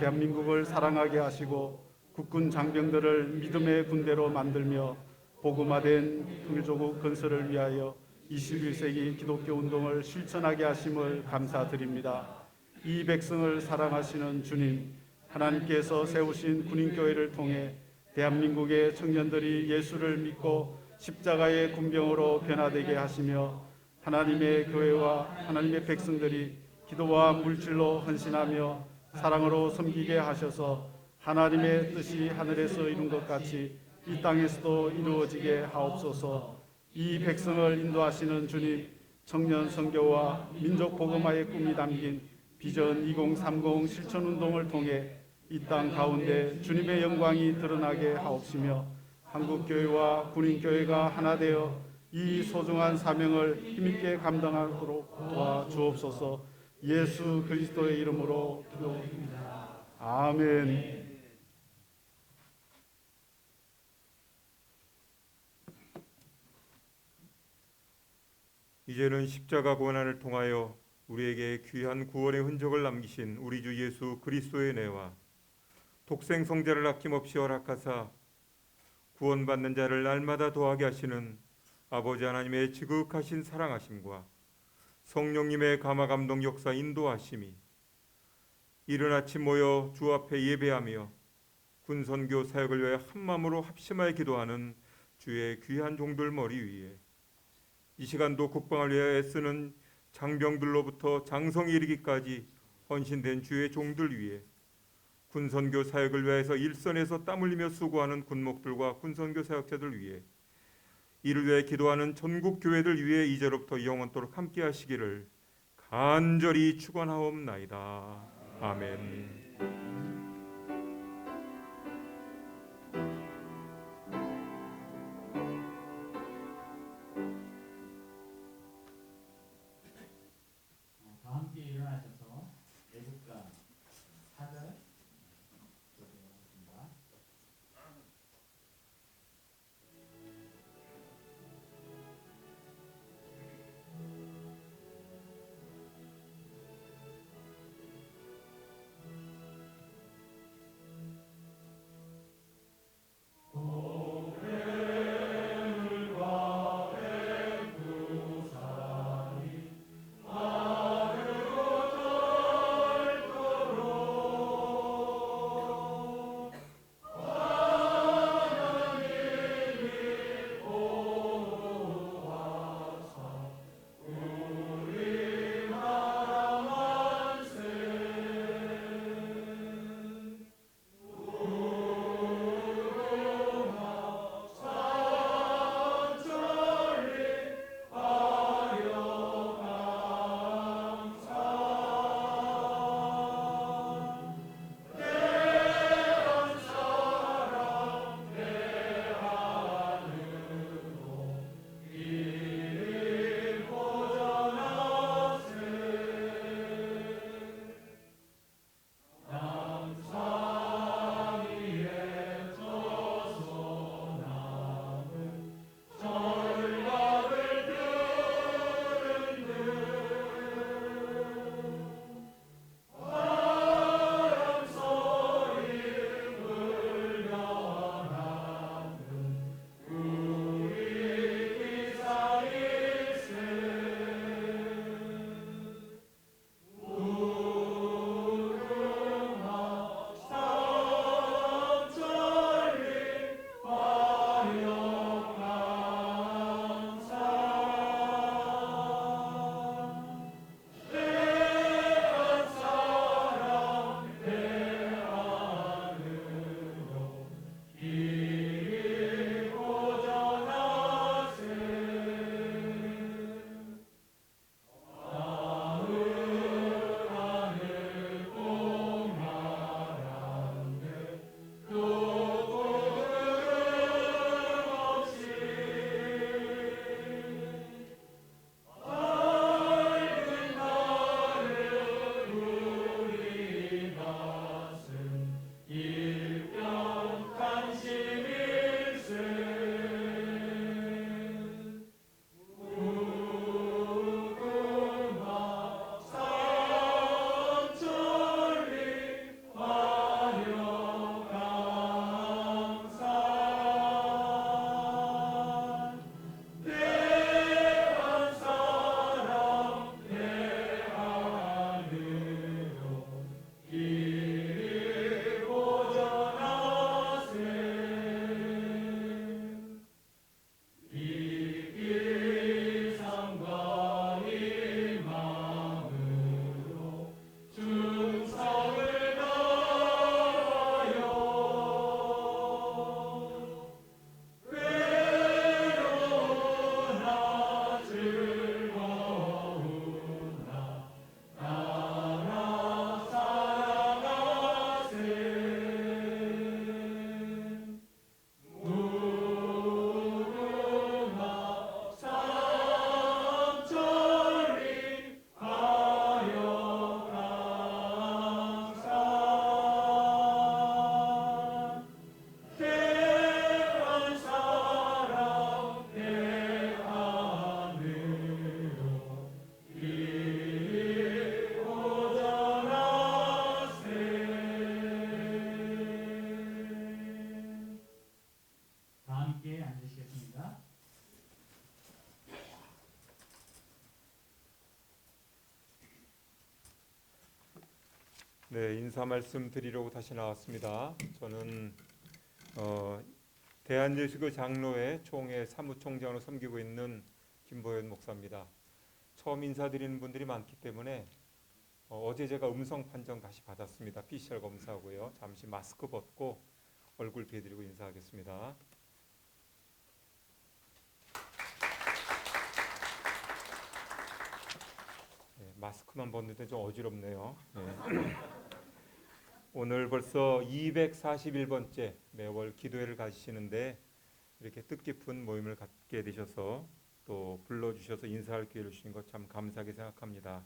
대한민국을 사랑하게 하시고 국군 장병들을 믿음의 군대로 만들며 복음화된 통일조국 건설을 위하여 21세기 기독교 운동을 실천하게 하심을 감사드립니다. 이 백성을 사랑하시는 주님, 하나님께서 세우신 군인교회를 통해 대한민국의 청년들이 예수를 믿고 십자가의 군병으로 변화되게 하시며 하나님의 교회와 하나님의 백성들이 기도와 물질로 헌신하며 사랑으로 섬기게 하셔서 하나님의 뜻이 하늘에서 이룬 것 같이 이 땅에서도 이루어지게 하옵소서. 이 백성을 인도하시는 주님, 청년 선교와 민족 복음화의 꿈이 담긴 비전 2030 실천운동을 통해 이 땅 가운데 주님의 영광이 드러나게 하옵시며 한국교회와 군인교회가 하나 되어 이 소중한 사명을 힘있게 감당하도록 도와주옵소서. 예수 그리스도의 이름으로 기도드립니다. 아멘. 이제는 십자가 고난을 통하여 우리에게 귀한 구원의 흔적을 남기신 우리 주 예수 그리스도의 은혜와 독생 성자를 아낌없이 허락하사 구원받는 자를 날마다 도하게 하시는 아버지 하나님의 지극하신 사랑하심과 성령님의 감화 감동 역사 인도하심이 이른 아침 모여 주 앞에 예배하며 군선교 사역을 위해 한마음으로 합심하여 기도하는 주의 귀한 종들 머리 위에 이 시간도 국방을 위해 애쓰는 장병들로부터 장성에 이르기까지 헌신된 주의 종들 위에 군선교 사역을 위해서 일선에서 땀 흘리며 수고하는 군목들과 군선교 사역자들 위해 이를 위해 기도하는 전국 교회들 위해 이제로부터 영원토록 함께 하시기를 간절히 축원하옵나이다. 아멘. 다 함께 일어나셔서 애국가 사절 조정하겠습니다. 네, 인사 말씀 드리려고 다시 나왔습니다. 저는 대한예수교 장로회 총회 사무총장으로 섬기고 있는 김보현 목사입니다. 처음 인사드리는 분들이 많기 때문에 어제 제가 음성 판정 다시 받았습니다. PCR 검사하고요. 잠시 마스크 벗고 얼굴 비해드리고 인사하겠습니다. 네, 마스크만 벗는데 좀 어지럽네요. 네. 오늘 벌써 241번째 매월 기도회를 가지시는데 이렇게 뜻깊은 모임을 갖게 되셔서 또 불러주셔서 인사할 기회를 주신 것 참 감사하게 생각합니다.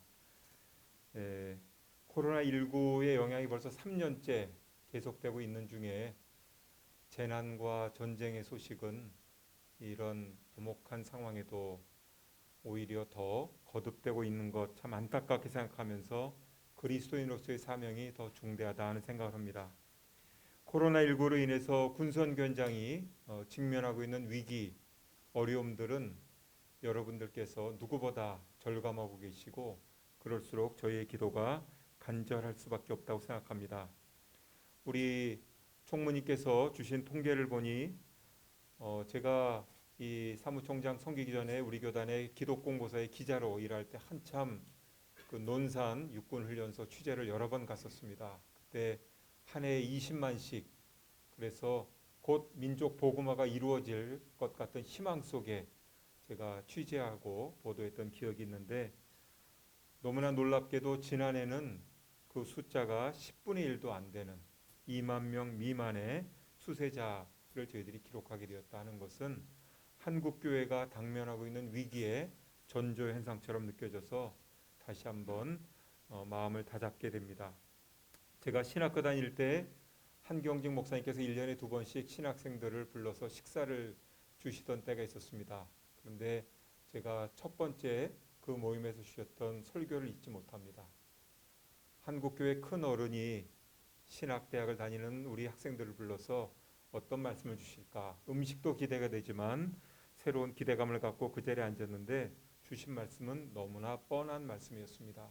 코로나19의 영향이 벌써 3년째 계속되고 있는 중에 재난과 전쟁의 소식은 이런 엄혹한 상황에도 오히려 더 거듭되고 있는 것 참 안타깝게 생각하면서 그리스도인으로서의 사명이 더 중대하다 하는 생각을 합니다. 코로나19로 인해서 군선교 현장이 직면하고 있는 위기, 어려움들은 여러분들께서 누구보다 절감하고 계시고 그럴수록 저희의 기도가 간절할 수밖에 없다고 생각합니다. 우리 총무님께서 주신 통계를 보니 제가 이 사무총장 섬기기 전에 우리 교단의 기독공고사의 기자로 일할 때 한참 그 논산 육군훈련소 취재를 여러 번 갔었습니다. 그때 한 해에 20만씩 그래서 곧 민족 복음화가 이루어질 것 같은 희망 속에 제가 취재하고 보도했던 기억이 있는데 너무나 놀랍게도 지난해는 그 숫자가 10분의 1도 안 되는 2만 명 미만의 수세자를 저희들이 기록하게 되었다는 것은 한국교회가 당면하고 있는 위기의 전조현상처럼 느껴져서 다시 한번 마음을 다잡게 됩니다. 제가 신학교 다닐 때 한경직 목사님께서 1년에 2번씩 신학생들을 불러서 식사를 주시던 때가 있었습니다. 그런데 제가 첫 번째 그 모임에서 주셨던 설교를 잊지 못합니다. 한국교회 큰 어른이 신학대학을 다니는 우리 학생들을 불러서 어떤 말씀을 주실까? 음식도 기대가 되지만 새로운 기대감을 갖고 그 자리에 앉았는데 주신 말씀은 너무나 뻔한 말씀이었습니다.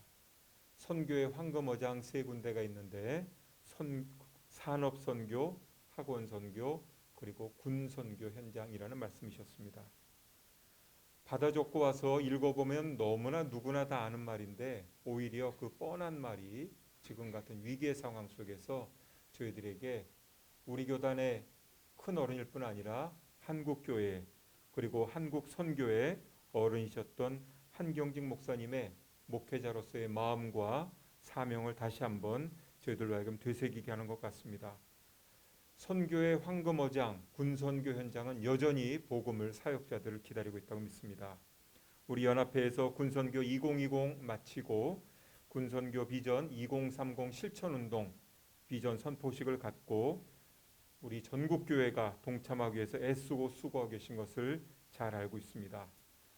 선교의 황금어장 3군데가 있는데 산업선교, 학원선교, 그리고 군선교 현장이라는 말씀이셨습니다. 받아 적고 와서 읽어보면 너무나 누구나 다 아는 말인데 오히려 그 뻔한 말이 지금 같은 위기의 상황 속에서 저희들에게 우리 교단의 큰 어른일 뿐 아니라 한국교회 그리고 한국 선교의 어른이셨던 한경직 목사님의 목회자로서의 마음과 사명을 다시 한번 저희들로 하여금 되새기게 하는 것 같습니다. 선교의 황금어장, 군선교 현장은 여전히 복음을 사역자들을 기다리고 있다고 믿습니다. 우리 연합회에서 군선교 2020 마치고 군선교 비전 2030 실천운동 비전 선포식을 갖고 우리 전국교회가 동참하기 위해서 애쓰고 수고하고 계신 것을 잘 알고 있습니다.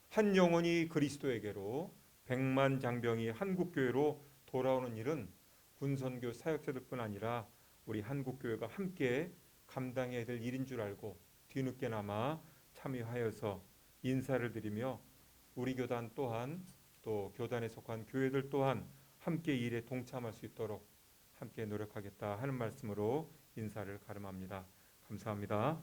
한 영혼이 그리스도에게로 100만 장병이 한국교회로 돌아오는 일은 군선교 사역자들뿐 아니라 우리 한국교회가 함께 감당해야 될 일인 줄 알고 뒤늦게나마 참여하여서 인사를 드리며 우리 교단 또한 또 교단에 속한 교회들 또한 함께 일에 동참할 수 있도록 함께 노력하겠다 하는 말씀으로 인사를 가름합니다. 감사합니다.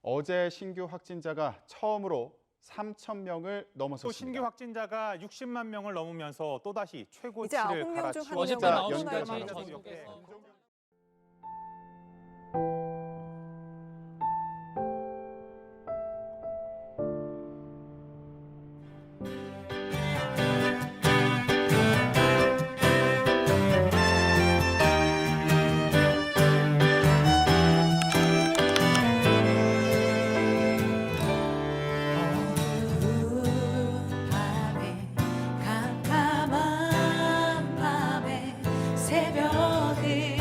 어제 신규 확진자가 처음으로 3,000명을 또 넘어섰습니다. 신규 확진자가 60만 명을 넘으면서 또다시 이제 최고치를 9명 중 갈아치우고 한 진짜 명은 연결 코로나19 잘하고 전국에서 어두운 밤에 캄캄한 밤에 새벽을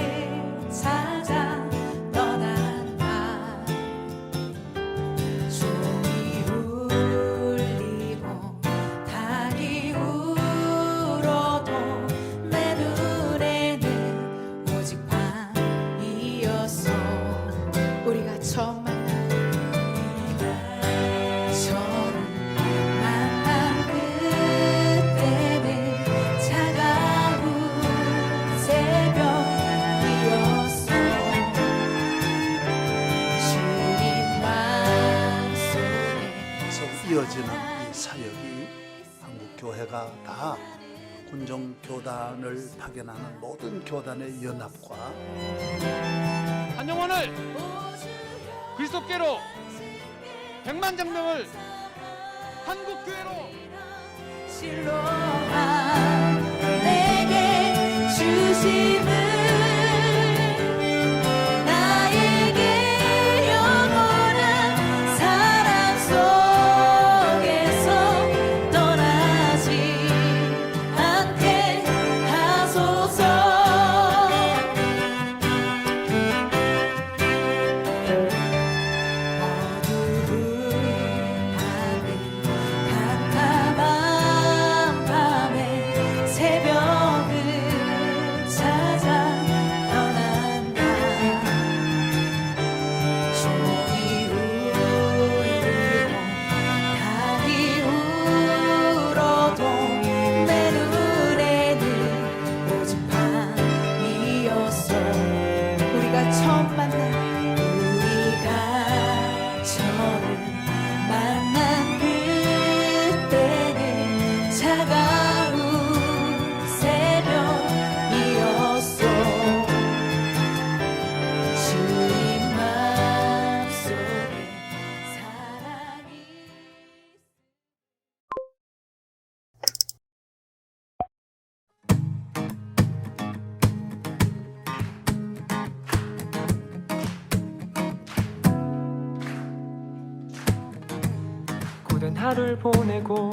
이어지는 이 사역이 한국 교회가 다 군정 교단을 파견하는 모든 교단의 연합과 한 영혼을 그리스도께로 100만 장명을 한국 교회로 실로한 내게 주심을 나에게 영원한 사랑 속에서 떠나지 않게 하소서. 어두운 하늘 캄캄한 밤에 새벽을 찾아 떠난다. 종이 울리고 달이 울어도 내 눈에는 오직 밤이었어. 우리가 처음 만난 우리가 처음 만난 그때는 차가운 새벽이었어. 주님 마음속에 사랑이 고된 하루를 보내고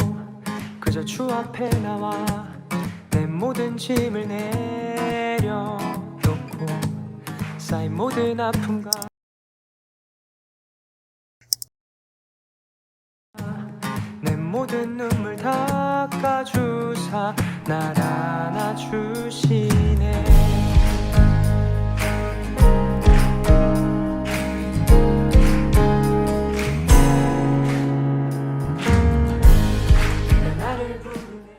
그저 주 앞에 나와 내 모든 짐을 내려놓고 쌓인 모든 아픔과 내 모든 눈물 닦아주사 날 안아주시네. 나를 부르네.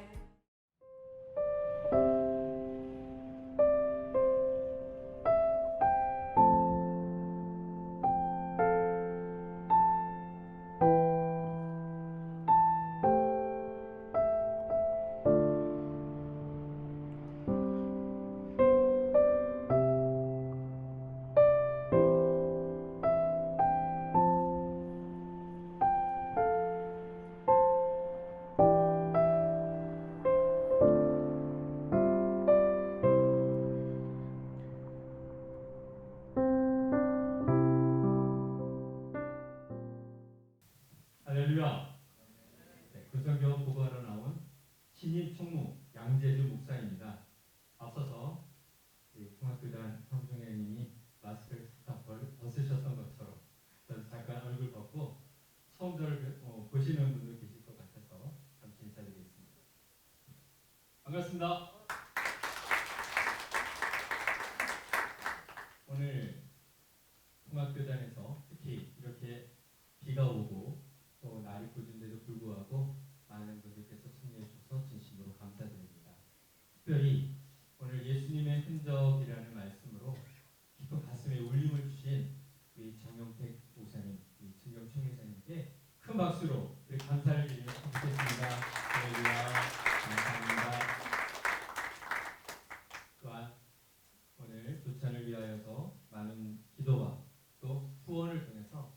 할렐루야. 구성교 보고하러 나온 신입 총무 양재주 목사입니다. 앞서서 통합교단 황종현님이 마스크를 다 벗으셨던 것처럼 저는 잠깐 얼굴 벗고 처음 저를 보시는 분도 계실 것 같아서 잠시 인사드리겠습니다. 반갑습니다. 오늘 통합교단에서 특히 이렇게 비가 오고 또 날이 궂은데도 불구하고 많은 분들께서 참여해 주셔서 진심으로 감사드립니다. 특별히 오늘 예수님의 흔적이라는 말씀으로 깊은 가슴에 울림을 주신 우리 정영택 목사님, 우리 진경총 회장님께 큰 박수로 우리 감사를 드리며 부탁드립니다. 할렐루야. 감사합니다. 또한 오늘 교찬을 위하여서 많은 기도와 또 후원을 통해서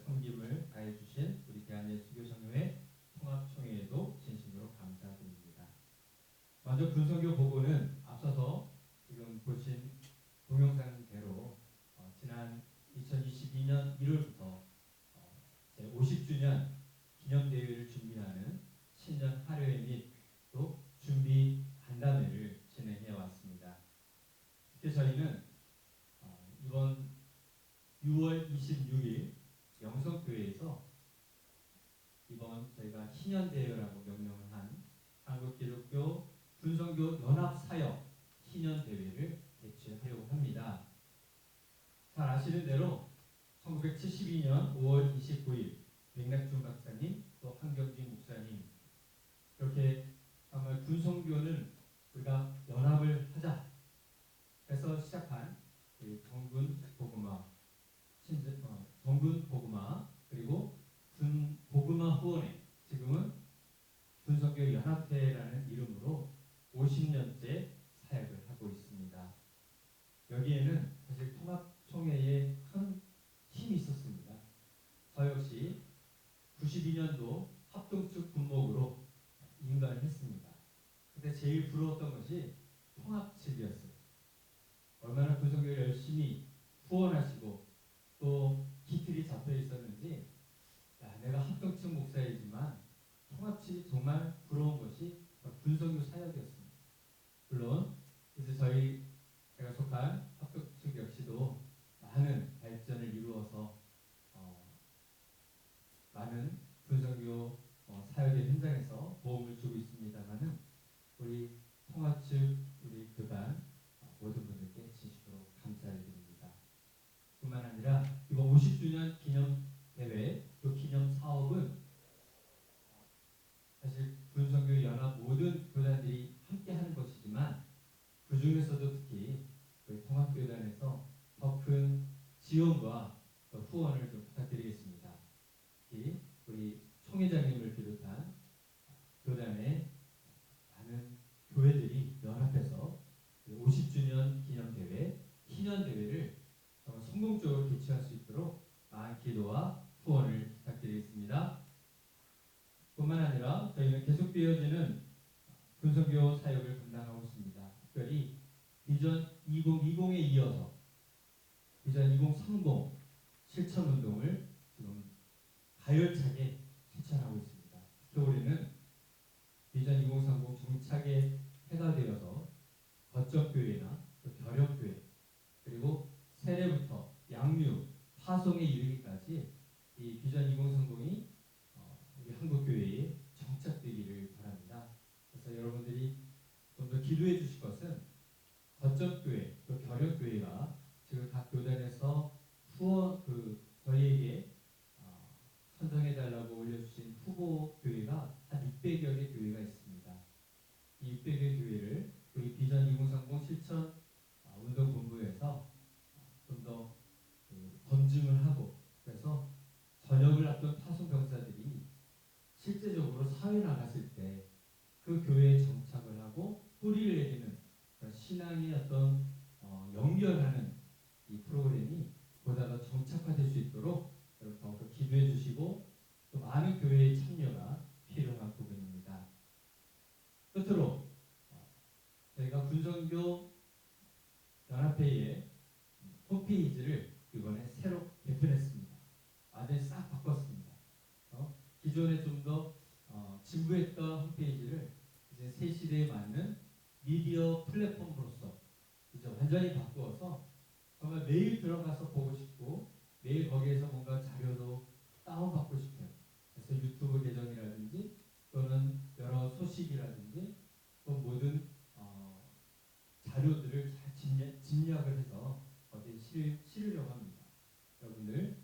섬김을 다해 주신 우리 대한예수교성교회 통합총회에도 진심으로 감사드립니다. 먼저 군성교 보고는 앞서서 지금 보신 동영상대로 지난 2022년 1월부터 제50주년 기념대회를 준비하는 신년 하례회 및 또 준비 간담회를 진행해 왔습니다. 특히 저희는 이번 6월 26일 영성교회에서 이번 저희가 희년대회라고 명명을 한 한국기독교 군성교 연합사역 희년대회를 개최하려고 합니다. 잘 아시는 대로 1972년 5월 29일 백낙준 박사님 또 한경진 목사님 이렇게 정말 군성교는 우리가 연합을 하자 해서 시작한 정군 복음화 그리고 군 복음화 후원회 92년도 합동측 군목으로 임관을 했습니다. 그때 제일 부러웠던 것이 통합 측이었어요. 얼마나 군성교를 열심히 후원하시고 또 기틀이 잡혀 있었는지, 야, 내가 합동측 목사이지만 통합 측이 정말 부러운 것이 군성교 사역이었습니다. 물론 이제 제가 속한 합동측 역시도 많은 발전을 이루어서 많은 군성교 사역의 현장에서 도움을 주고 있습니다만은, 우리 통합측, 우리 교단 모든 분들께 진심으로 감사를 드립니다. 뿐만 아니라 이번 50주년 기념 대회, 또 기념 사업은 사실 군성교 연합 모든 교단들이 함께 하는 것이지만, 그 중에서도 특히 우리 통합교단에서 더 큰 지원과 후원을 좀 부탁드리겠습니다. 특히 우리 총회장님을 비롯한 교단의 많은 교회들이 연합해서 50주년 기념대회, 희년대회를 정말 성공적으로 개최할 수 있도록 많은 기도와 후원을 부탁드리겠습니다. 뿐만 아니라 저희는 계속되어지는 군성교 사역을 감당하고 있습니다. 특별히 비전 2020에 이어서 비전 2030 실천운동을 지금 가열차게 실천하고 있습니다. 특히 올해는 비전 2030 정착의 해가 되어서 거점교회나 결역교회, 그리고 세례부터 양육, 파송에 이르기까지 이 비전 2030이 우리 한국교회에 정착되기를 바랍니다. 그래서 여러분들이 좀 더 기도해 주실 것은 거점교회, 또 결역교회가 지금 각 교단에서 저희에게 선정해달라고 올려주신 후보 교회가 한 600여 개 교회가 있습니다. 이 600여 교회를 우리 비전 2030 실천 운동본부에서 좀 더 검증을 하고, 그래서 전역을 앞둔 파송병사들이 실제적으로 사회 나갔을 때 그 교회에 정착을 하고 뿌리를 내리는 그런 신앙의 어떤 연결하는 이 프로그램이 보다 더 정착화될 수 있도록 여러분 더욱더 기도해 주시고, 또 많은 교회의 참여가 필요한 부분입니다. 끝으로 저희가 군성교 연합회의 홈페이지를 이번에 새로 개편했습니다. 완전히 싹 바꿨습니다. 기존에 좀 더 진부했던 홈페이지를 이제 새 시대에 맞는 미디어 플랫폼으로서 이제 완전히 바꾸어서 정말 매일 들어가서 보고 싶고, 매일 거기에서 뭔가 자료도 다운받고 싶어요. 그래서 유튜브 계정이라든지 또는 여러 소식이라든지 또 모든 자료들을 잘 집약을 해서 어디에 실으려고 합니다. 여러분들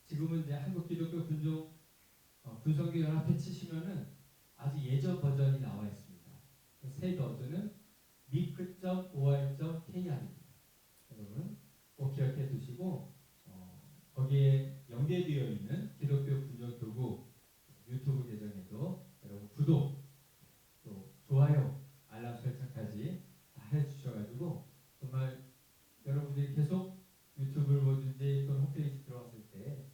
지금은 이제 한국기독교 군성교 연합회 치시면은 아주 예전 버전이 나와 있습니다. 새 버전은 mic.or.kr입니다. 여러분 꼭 기억해 두시고, 거기에 연계되어 있는 기독교 군정교구 유튜브 계정에도 여러분 구독, 또 좋아요, 알람 설정까지 다 해주셔가지고 정말 여러분들이 계속 유튜브를 보든지 또는 홈페이지 들어갔을 때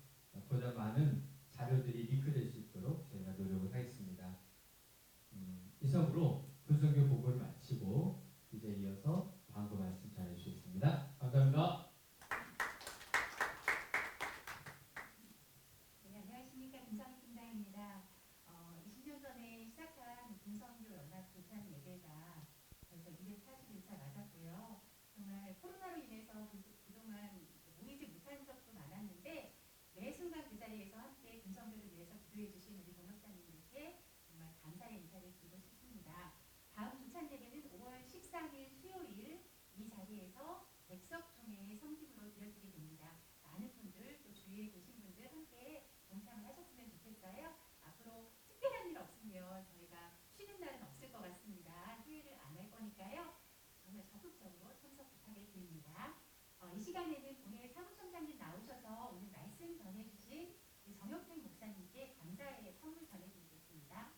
보다 많은 자료들이 링크될 수 있도록 저희가 노력을 하겠습니다. 이상으로 군성교 보고를 마치고 이제 이어서 광고 말씀 전해주시겠습니다. 감사합니다. 네, 안녕하십니까. 김상희 팀장입니다. 20년 전에 시작한 군성교 연합 교찬 예배가 벌써 241차 맞았고요. 정말 코로나로 인해서 그동안 모이지 못한 적도 많았는데, 매 순간 그 자리에서 함께 군성교를 위해서 기도해 주신 우리 동역자님들께 정말 감사의 인사를 드리고 싶습니다. 다음 교찬 예배는 5월 13일 수요일 이 자리에서 백석총회의 성김으로 드려지게 됩니다. 많은 분들, 또 주위에 계신 분들 함께 동참을 하셨으면 좋겠어요. 앞으로 특별한 일 없으면 저희가 쉬는 날은 없을 것 같습니다. 후회를 안 할 거니까요. 정말 적극적으로 참석 부탁을 드립니다. 이 시간에는 오늘 사무총장님 나오셔서 오늘 말씀 전해주신 정혁택 목사님께 감사의 선물 전해드리겠습니다.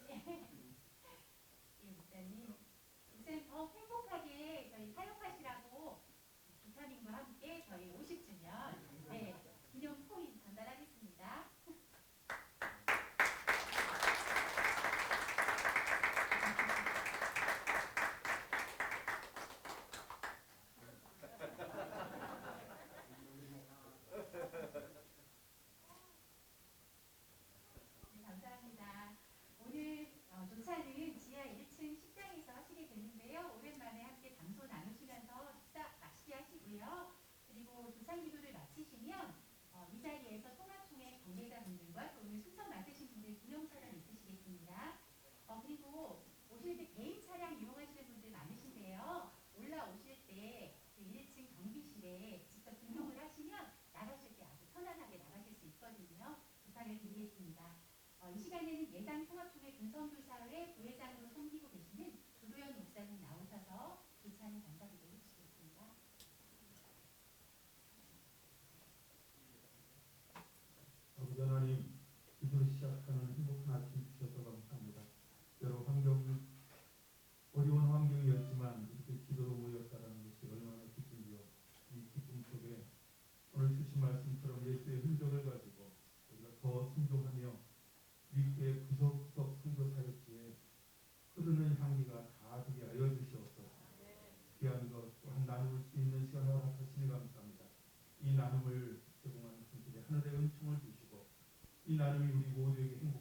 네. 예, 목사님 더 행복하게 저희 사역하시라고 비타민과 함께 저희 50주년 이 시간에는 예당 통합총회 군선교사회 부회장으로 섬기고 계시는 조도현 목사님 나오셔서 교찬을 감사기도해 주시겠습니다. 아버지 하나님, 기도를 시작하는 행복한 아침 주셔서 감사합니다. 여러 어려운 환경이었지만 이렇게 기도로 모였다는 것이 얼마나 기쁜지요. 이 기쁨 속에 오늘 주신 말씀처럼 예수의 흔적을 가지고 우리가 더 순종하며 위교의 구석구석 선교 사역지에 흐르는 향기가 다 되게 하여 주시옵소서. 귀한 것 또한 나눌 수 있는 시간을 허락하시니 감사합니다. 이 나눔을 제공하는 분들의 하늘의 은총을 주시고 이 나눔이 우리 모두에게 행복